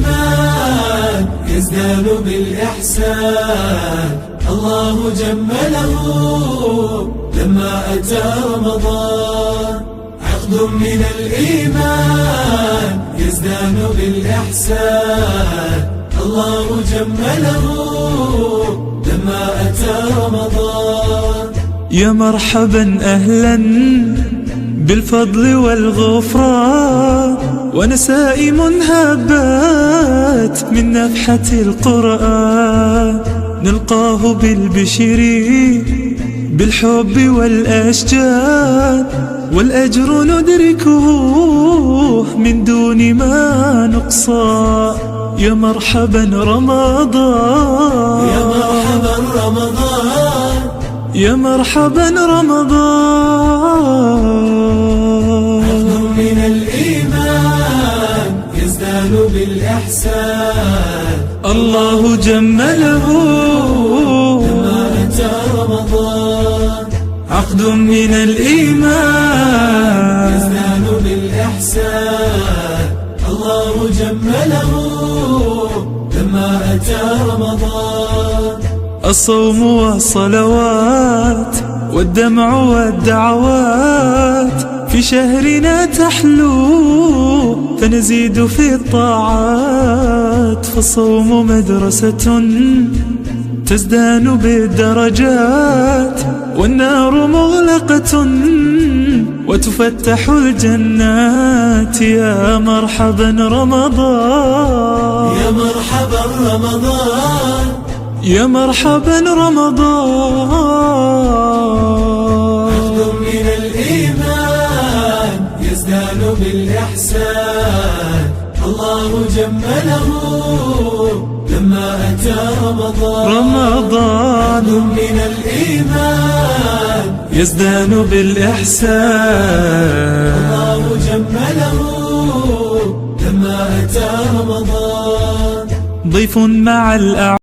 الإيمان يزدان بالإحسان الله جمله لما أتى رمضان. عقد من الإيمان يزدان بالإحسان الله جمله لما أتى رمضان. يا مرحبا أهلا بالفضل والغفران ونسائم هبات من نفحة القرآن. نلقاه بالبشر بالحب والأشجان والأجر ندركه من دون ما نقصان. يا مرحبا رمضان يا مرحبا رمضان يا مرحبا رمضان. عقد من الإيمان يزدان بالإحسان الله جمله لما أتى رمضان. عقد من الإيمان يزدان بالإحسان الله جمله لما أتى رمضان. الصوم والصلوات والدمع والدعوات في شهرنا تحلو فنزيد في الطاعات. فالصوم مدرسة تزدان بالدرجات والنار مغلقة وتفتح الجنات. يا مرحبا رمضان يا مرحبا رمضان يا مرحبا رمضان. عقد من الإيمان يزدان بالإحسان الله جمله لما أتى رمضان. عقد من الإيمان يزدان بالإحسان الله جمله لما أتى رمضان. ضيف مع الأعراض